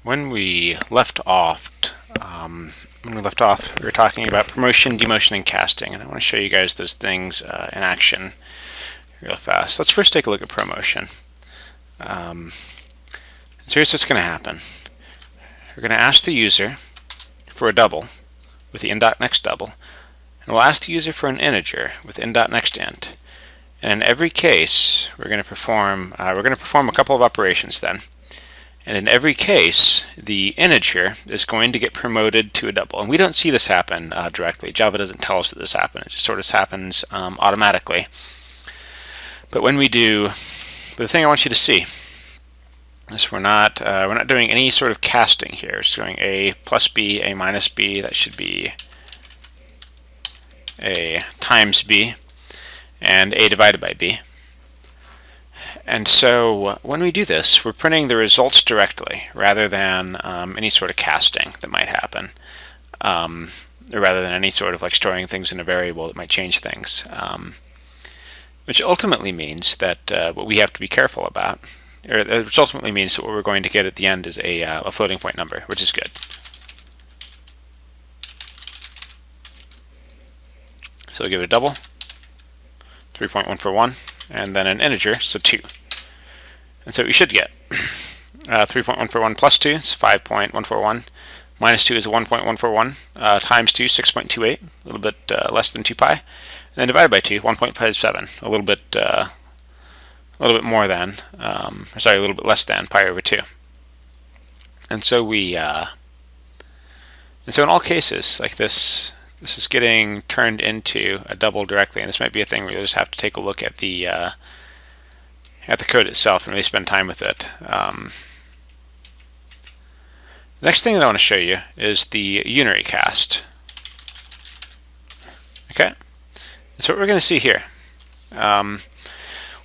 When we left off, we were talking about promotion, demotion, and casting, and I want to show you guys those things in action real fast. Let's first take a look at promotion. So here's what's going to happen. We're going to ask the user for a double with the in.next double, and we'll ask the user for an integer with in.next int. And in every case, we're going to perform a couple of operations then. And in every case, the integer is going to get promoted to a double. And we don't see this happen directly. Java doesn't tell us that this happens. It just sort of happens automatically. But when we do, the thing I want you to see is we're not doing any sort of casting here. We're just doing a plus b, a minus b. That should be a times b, and a divided by b. And so when we do this, we're printing the results directly rather than any sort of casting that might happen, or rather than any sort of like storing things in a variable that might change things, which ultimately means that what we have to be careful about, which ultimately means that what we're going to get at the end is a floating point number, which is good. So we'll give it a double, 3.141, and then an integer, so 2. And so we should get 3.141 plus 2 is 5.141, minus 2 is 1.141, times 2, 6.28, a little bit less than 2 pi, and then divided by 2, 1.57, a little bit more than, sorry, a little bit less than pi over 2. And so in all cases like this, this is getting turned into a double directly, and this might be a thing where you'll just have to take a look at the code itself and really spend time with it. The next thing that I want to show you is the Unary cast. Okay, so what we're going to see here,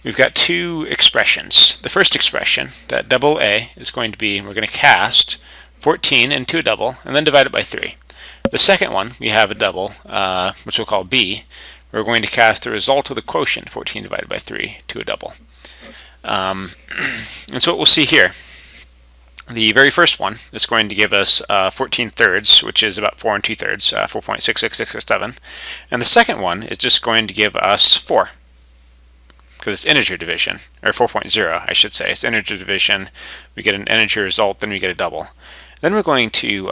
we've got two expressions. The first expression, that double A, is going to be, we're going to cast 14 into a double and then divide it by 3. The second one, we have a double, which we'll call B. We're going to cast the result of the quotient, 14 divided by 3, to a double. And so what we'll see here, the very first one is going to give us 14 thirds, which is about 4 2/3, 4.66667. And the second one is just going to give us 4, because it's integer division, or 4.0, I should say. It's integer division. We get an integer result, then we get a double. Then we're going to,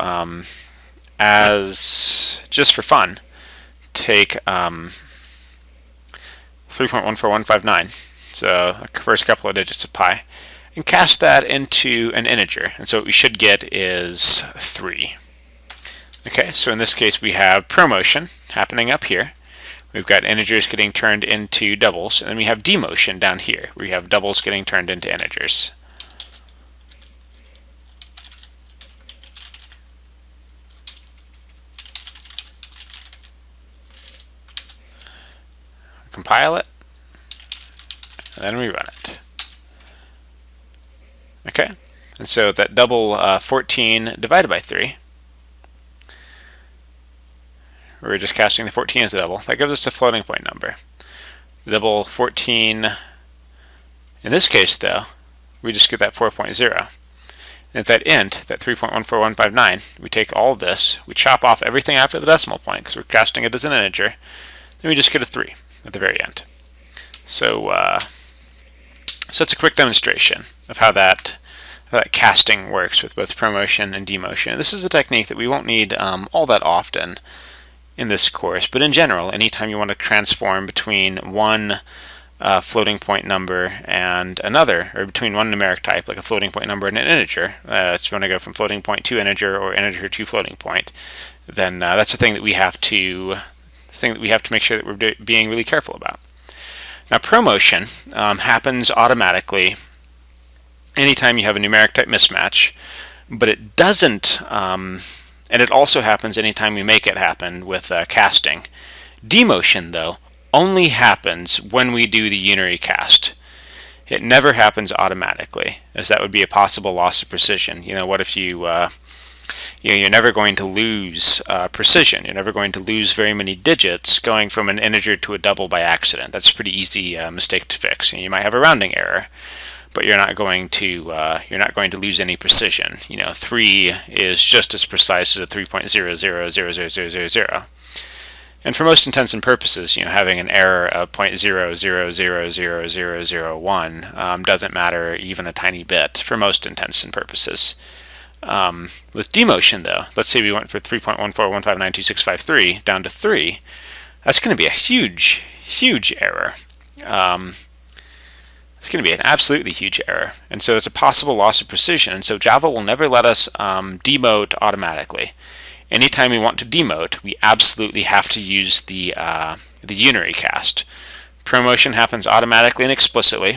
as just for fun, take 3.14159, so the first couple of digits of pi, and cast that into an integer. And so what we should get is 3. Okay, so in this case we have promotion happening up here. We've got integers getting turned into doubles, and then we have demotion down here, where we have doubles getting turned into integers. Compile it, and then we run it. Okay, and so that double 14 divided by 3, we're just casting the 14 as a double. That gives us a floating point number. The double 14, in this case though, we just get that 4.0. And at that int, that 3.14159, we take all of this, we chop off everything after the decimal point, because we're casting it as an integer, then we just get a 3 at the very end. So it's a quick demonstration of how that casting works with both promotion and demotion. This is a technique that we won't need all that often in this course, but in general, anytime you want to transform between one floating point number and another, or between one numeric type, like a floating point number and an integer, so if you want to go from floating point to integer or integer to floating point, then that's the thing that we have to make sure that we're being really careful about. Now promotion happens automatically anytime you have a numeric type mismatch, but it doesn't, and it also happens anytime we make it happen with casting. Demotion, though, only happens when we do the unary cast. It never happens automatically, as that would be a possible loss of precision. You know, what if you're never going to lose precision. You're never going to lose very many digits going from an integer to a double by accident. That's a pretty easy mistake to fix. You might have a rounding error. but you're not going to lose any precision. 3 is just as precise as a 3.000000. And for most intents and purposes, having an error of 0.00000001 doesn't matter even a tiny bit for most intents and purposes. With demotion, though, let's say we went for 3.141592653 down to 3. That's going to be a huge, huge error. It's going to be an absolutely huge error. And so it's a possible loss of precision. And so Java will never let us demote automatically. Anytime we want to demote, we absolutely have to use the Unary cast. Promotion happens automatically and explicitly,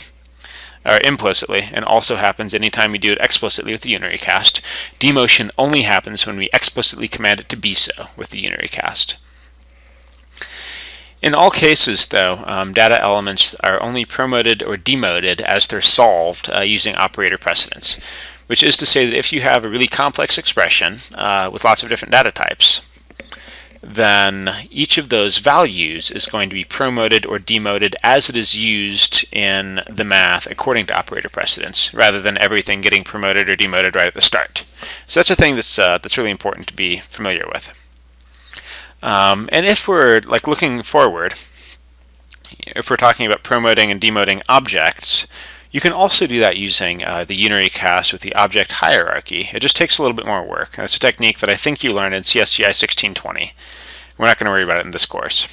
or implicitly, and also happens anytime we do it explicitly with the Unary cast. Demotion only happens when we explicitly command it to be so with the Unary cast. In all cases, though, data elements are only promoted or demoted as they're solved using operator precedence, which is to say that if you have a really complex expression with lots of different data types, then each of those values is going to be promoted or demoted as it is used in the math according to operator precedence, rather than everything getting promoted or demoted right at the start. So that's a thing that's really important to be familiar with. And if we're looking forward, if we're talking about promoting and demoting objects, you can also do that using the Unary cast with the object hierarchy. It just takes a little bit more work. It's a technique that I think you learned in CSCI 1620. We're not going to worry about it in this course.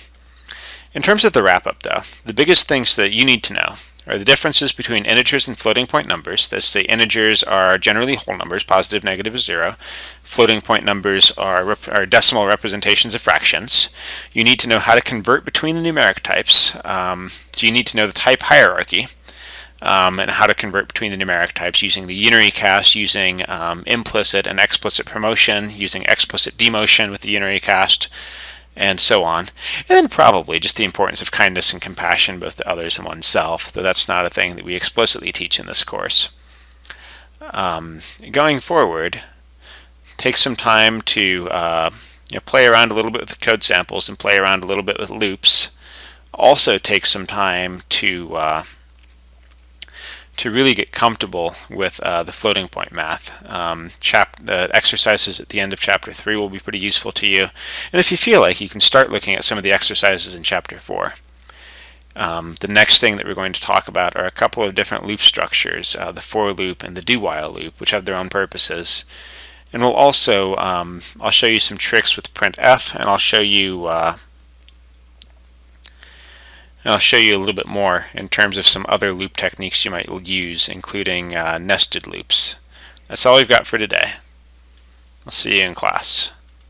In terms of the wrap-up, though, the biggest things that you need to know are the differences between integers and floating point numbers. That's say integers are generally whole numbers, positive, negative, or 0. Floating point numbers are decimal representations of fractions. You need to know how to convert between the numeric types. So you need to know the type hierarchy and how to convert between the numeric types using the Unary cast, using implicit and explicit promotion, using explicit demotion with the Unary cast, and so on. And then probably just the importance of kindness and compassion both to others and oneself, though that's not a thing that we explicitly teach in this course. Going forward, take some time to play around a little bit with the code samples and play around a little bit with loops. Also take some time to really get comfortable with the floating point math. The exercises at the end of Chapter 3 will be pretty useful to you. And if you feel like, you can start looking at some of the exercises in Chapter 4. The next thing that we're going to talk about are a couple of different loop structures, the for loop and the do-while loop, which have their own purposes. And we'll also, I'll show you some tricks with printf, and I'll show you a little bit more in terms of some other loop techniques you might use, including nested loops. That's all we've got for today. I'll see you in class.